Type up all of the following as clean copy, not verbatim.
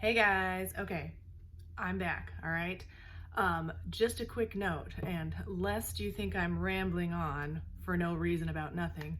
Hey guys, okay, I'm back, all right? Just a quick note, and lest you think I'm rambling on for no reason about nothing,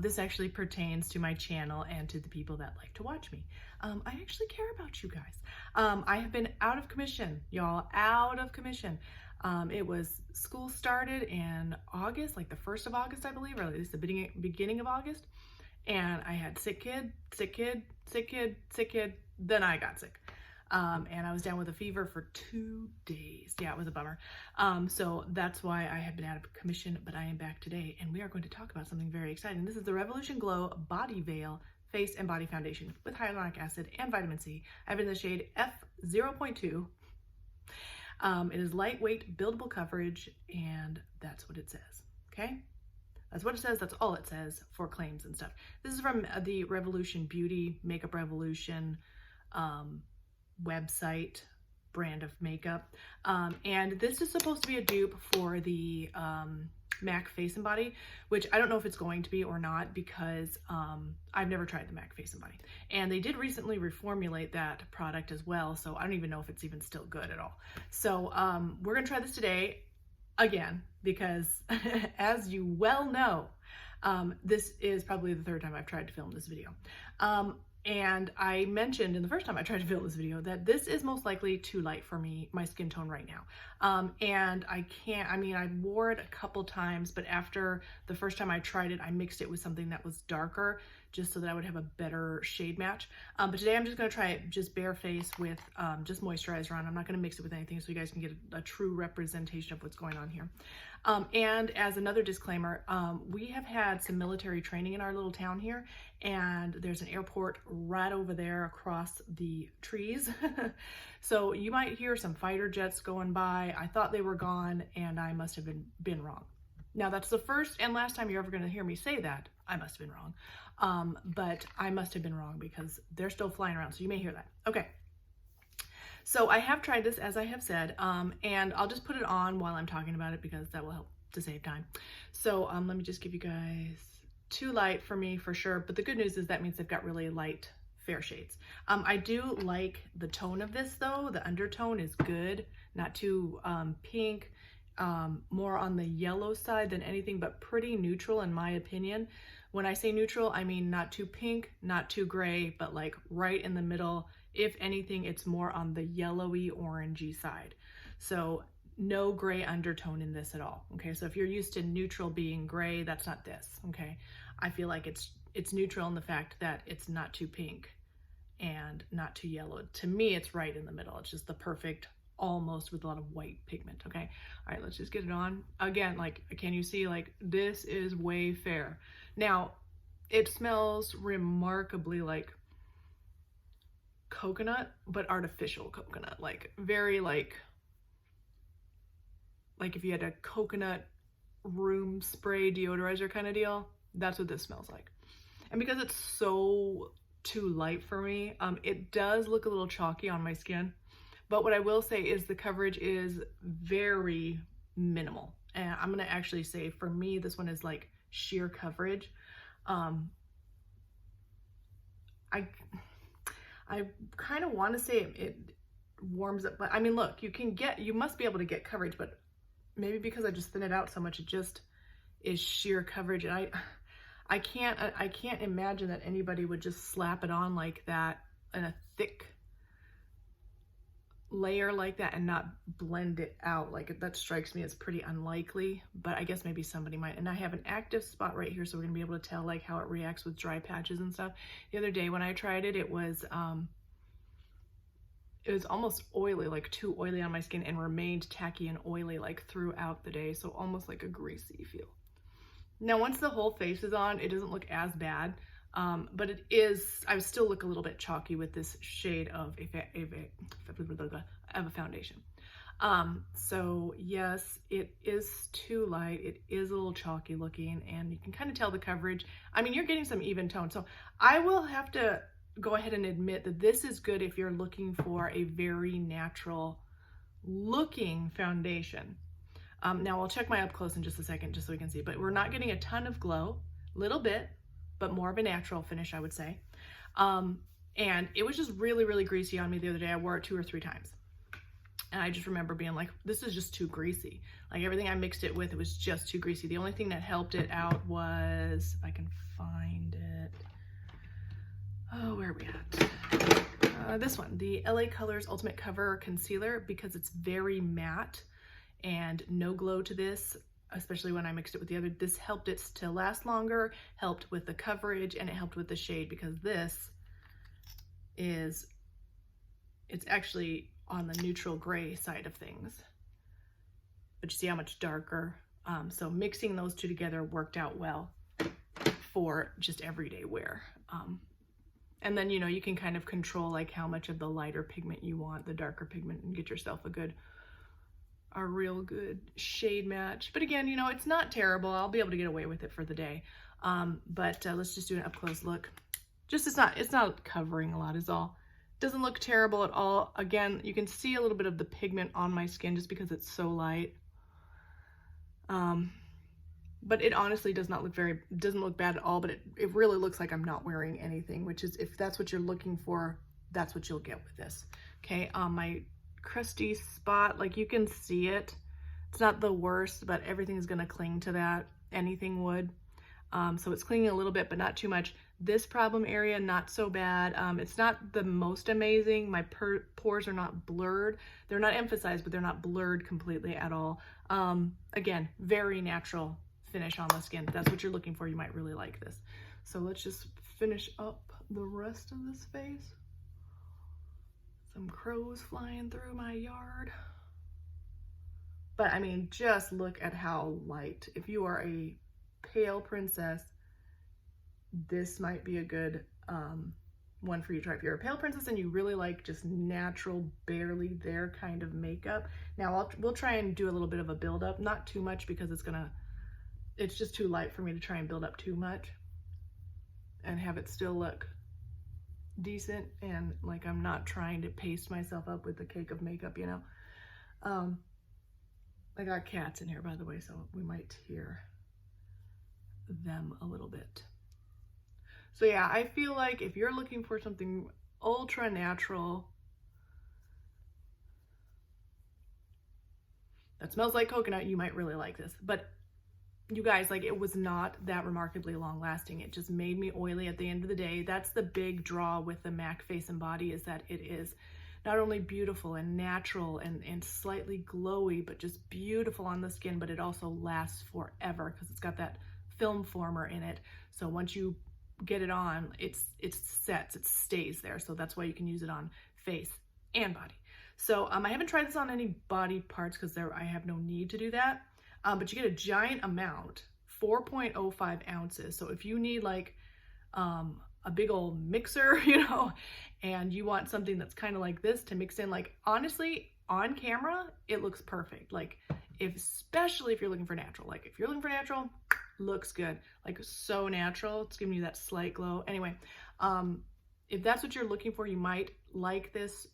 this actually pertains to my channel and to the people that like to watch me. I actually care about you guys. I have been out of commission, y'all, out of commission. It was school started in August, like the 1st of August, I believe, or at least the beginning of August. And I had sick kid, sick kid, sick kid, sick kid. Then I got sick. And I was down with a fever for 2 days. Yeah, it was a bummer. So that's why I have been out of commission, but I am back today, and we are going to talk about something very exciting. This is the Revolution Glow Body Veil Face and Body Foundation with hyaluronic acid and vitamin C. I have it in the shade F0.2. It is lightweight, buildable coverage, and that's what it says, okay? That's what it says. That's all it says for claims and stuff. This is from the Revolution Beauty, Makeup Revolution website brand of makeup. And this is supposed to be a dupe for the MAC Face and Body, which I don't know if it's going to be or not because I've never tried the MAC Face and Body. And they did recently reformulate that product as well, so I don't even know if it's even still good at all. So we're gonna try this today again, because as you well know, this is probably the 3rd time I've tried to film this video. And I mentioned in the first time I tried to film this video that this is most likely too light for me, my skin tone right now. And I wore it a couple times, but after the first time I tried it, I mixed it with something that was darker just so that I would have a better shade match. But today I'm just gonna try it just bare face with just moisturizer on. I'm not gonna mix it with anything so you guys can get a true representation of what's going on here. And as another disclaimer, we have had some military training in our little town here, and there's an airport right over there across the trees. So you might hear some fighter jets going by. I thought they were gone, and I must have been wrong. Now that's the first and last time you're ever going to hear me say that. I must have been wrong. But I must have been wrong because they're still flying around, so you may hear that. Okay. So I have tried this, as I have said, and I'll just put it on while I'm talking about it because that will help to save time. So let me just give you guys, too light for me for sure, but the good news is that means they've got really light, fair shades. I do like the tone of this though. The undertone is good, not too pink, more on the yellow side than anything, but pretty neutral in my opinion. When I say neutral, I mean not too pink, not too gray, but like right in the middle. If anything, it's more on the yellowy orangey side. So no gray undertone in this at all. Okay, so if you're used to neutral being gray, that's not this. Okay, I feel like it's neutral in the fact that it's not too pink and not too yellow. To me, it's right in the middle. It's just the perfect, almost with a lot of white pigment. Okay, all right, let's just get it on. Again, like, can you see, like, this is way fair. Now, it smells remarkably like coconut, but artificial coconut, like very like if you had a coconut room spray deodorizer kind of deal. That's what this smells like. And because it's so too light for me, it does look a little chalky on my skin, but what I will say is the coverage is very minimal, and I'm gonna actually say for me this one is like sheer coverage. I kind of want to say it warms up, but I mean, look, you must be able to get coverage, but maybe because I just thin it out so much, it just is sheer coverage. And I can't imagine that anybody would just slap it on like that in a thick layer like that and not blend it out. Like, that strikes me as pretty unlikely, but I guess maybe somebody might. And I have an active spot right here, so we're gonna be able to tell like how it reacts with dry patches and stuff. The other day when I tried it, it was almost oily, like too oily on my skin, and remained tacky and oily like throughout the day, so almost like a greasy feel. Now once the whole face is on, it doesn't look as bad. But it is, I still look a little bit chalky with this shade of a foundation. So yes, it is too light. It is a little chalky looking, and you can kind of tell the coverage. I mean, you're getting some even tone. So I will have to go ahead and admit that this is good if you're looking for a very natural looking foundation. Now I'll check my up close in just a second, just so we can see, but we're not getting a ton of glow, little bit, but more of a natural finish, I would say. And it was just really, really greasy on me the other day. I wore it 2 or 3 times. And I just remember being like, this is just too greasy. Like everything I mixed it with, it was just too greasy. The only thing that helped it out was, if I can find it. Oh, where are we at? This one, the LA Colors Ultimate Cover Concealer, because it's very matte and no glow to this, especially when I mixed it with the other. This helped it to last longer, helped with the coverage, and it helped with the shade, because this is, it's actually on the neutral gray side of things, but you see how much darker. So mixing those two together worked out well for just everyday wear. And then, you know, you can kind of control like how much of the lighter pigment you want, the darker pigment, and get yourself a real good shade match. But again, you know, it's not terrible. I'll be able to get away with it for the day. But let's just do an up close look. Just, it's not covering a lot is all. Doesn't look terrible at all. Again, you can see a little bit of the pigment on my skin just because it's so light. But it honestly does not look doesn't look bad at all, but it really looks like I'm not wearing anything, which is, if that's what you're looking for, that's what you'll get with this. Okay, my crusty spot, like you can see it. It's not the worst, but everything is gonna cling to that. Anything would. So it's clinging a little bit, but not too much. This problem area, not so bad. It's not the most amazing. My pores are not blurred. They're not emphasized, but they're not blurred completely at all. Again, very natural finish on the skin. If that's what you're looking for, you might really like this. So let's just finish up the rest of this face. Some crows flying through my yard. But I mean, just look at how light. If you are a pale princess, this might be a good one for you to try. If you're a pale princess and you really like just natural, barely there kind of makeup. Now we'll try and do a little bit of a build up, not too much, because it's just too light for me to try and build up too much and have it still look decent and like I'm not trying to paste myself up with the cake of makeup, you know. I got cats in here, by the way, so we might hear them a little bit. So yeah, I feel like if you're looking for something ultra natural that smells like coconut, you might really like this. But you guys, like, it was not that remarkably long lasting. It just made me oily at the end of the day. That's the big draw with the MAC Face and Body, is that it is not only beautiful and natural and slightly glowy, but just beautiful on the skin, but it also lasts forever because it's got that film former in it. So once you get it on, it sets, it stays there. So that's why you can use it on face and body. So I haven't tried this on any body parts because I have no need to do that. But you get a giant amount, 4.05 ounces. So if you need like a big old mixer, you know, and you want something that's kind of like this to mix in, like, honestly, on camera, it looks perfect. Like, especially if you're looking for natural. Like, if you're looking for natural, looks good. Like, so natural. It's giving you that slight glow. Anyway, if that's what you're looking for, you might like this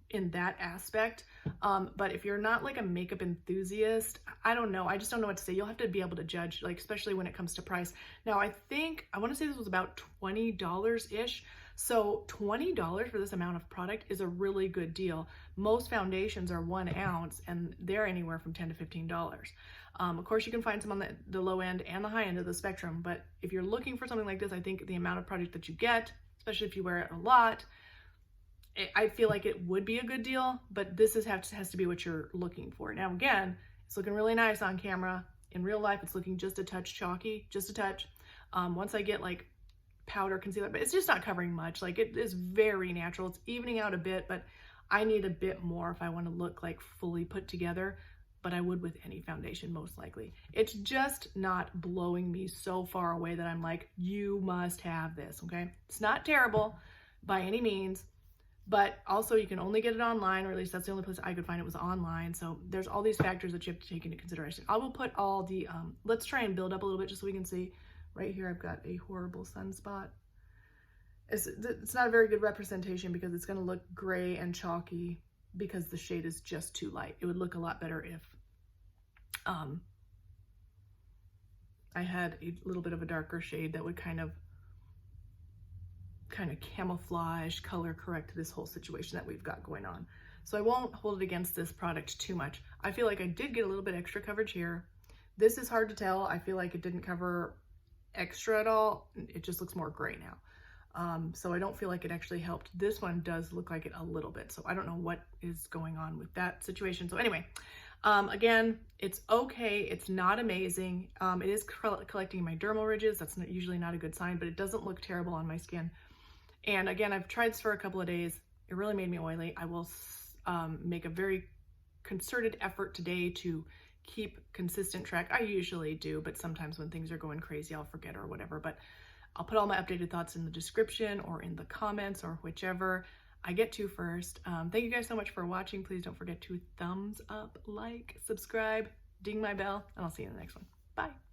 in that aspect. But if you're not like a makeup enthusiast, I don't know. I just don't know what to say. You'll have to be able to judge, like, especially when it comes to price. Now, I want to say this was about $20-ish. So $20 for this amount of product is a really good deal. Most foundations are 1 ounce and they're anywhere from $10 to $15. Of course, you can find some on the low end and the high end of the spectrum. But if you're looking for something like this, I think the amount of product that you get, especially if you wear it a lot, I feel like it would be a good deal, but this has to be what you're looking for. Now, again, it's looking really nice on camera. In real life, it's looking just a touch chalky, just a touch. Once I get like powder concealer, but it's just not covering much. Like, it is very natural. It's evening out a bit, but I need a bit more if I want to look like fully put together, but I would with any foundation most likely. It's just not blowing me so far away that I'm like, you must have this, okay? It's not terrible by any means. But also, you can only get it online, or at least that's the only place I could find it was online. So there's all these factors that you have to take into consideration. I will put all the, let's try and build up a little bit just so we can see. Right here, I've got a horrible sunspot. It's not a very good representation because it's going to look gray and chalky because the shade is just too light. It would look a lot better if I had a little bit of a darker shade that would kind of kind of camouflage, color correct this whole situation that we've got going on. So I won't hold it against this product too much. I feel like I did get a little bit extra coverage here. This is hard to tell. I feel like it didn't cover extra at all. It just looks more gray now. So I don't feel like it actually helped. This one does look like it a little bit. So I don't know what is going on with that situation. So anyway, again, it's okay. It's not amazing. It is collecting my dermal ridges. That's usually not a good sign, but it doesn't look terrible on my skin. And again, I've tried this for a couple of days. It really made me oily. I will make a very concerted effort today to keep consistent track. I usually do, but sometimes when things are going crazy, I'll forget or whatever. But I'll put all my updated thoughts in the description or in the comments or whichever I get to first. Thank you guys so much for watching. Please don't forget to thumbs up, like, subscribe, ding my bell, and I'll see you in the next one. Bye.